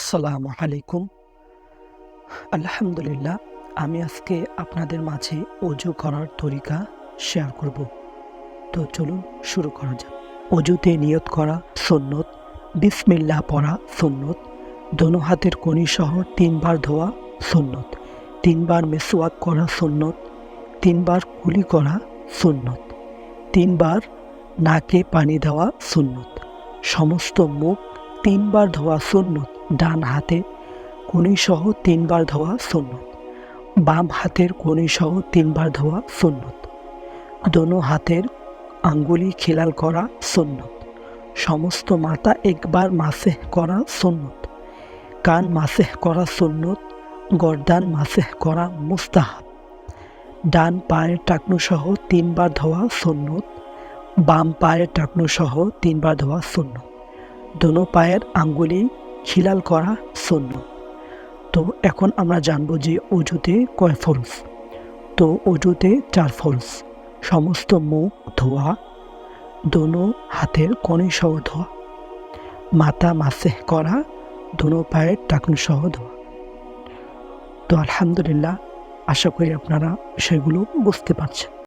আসসালামু আলাইকুম। আলহামদুলিল্লাহ, আমি আজকে আপনাদের মাঝে অজু করার তরিকা শেয়ার করব। তো চলুন শুরু করা যাক। অজুতে নিয়ত করা সুন্নত, বিসমিল্লাহ পড়া সুন্নত, দোনো হাতের কনি সহ 3 বার ধোয়া সুন্নত, 3 বার মিসওয়াক করা সুন্নত, 3 বার কুলি করা সুন্নত, 3 বার নাকে পানি দেওয়া সুন্নত, সমস্ত মুখ 3 বার ধোয়া সুন্নত, ডান হাতে কনি সহ 3 বার ধোয়া সুন্নত, বাম হাতের কনি সহ 3 বার ধোয়া সুন্নত, দোনো হাতের আঙ্গুলি খিলাল করা সুন্নত, সমস্ত মাথা একবার মাসেহ করা সুন্নত, কান মাসেহ করা সুন্নত, গর্দান মাসেহ করা মুস্তাহাব, ডান পায়ের টাকনু সহ 3 বার ধোয়া সুন্নত, বাম পায়ের টাকনু সহ 3 বার ধোয়া সুন্নত, দোনো পায়ের আঙ্গুলি খিলাল করা সুন্নত। তো এখন আমরা জানবো যে অজুতে কয় ফরজ। তো অজুতে 4 ফরজ। সমস্ত মুখ ধোয়া, দোনো হাতের কনি সহ ধোয়া, মাথা মাসেহ করা, দোনো পায়ের টাকনু সহ ধোয়া। তো আলহামদুলিল্লাহ, আশা করি আপনারা বিষয়গুলো বুঝতে পারছেন।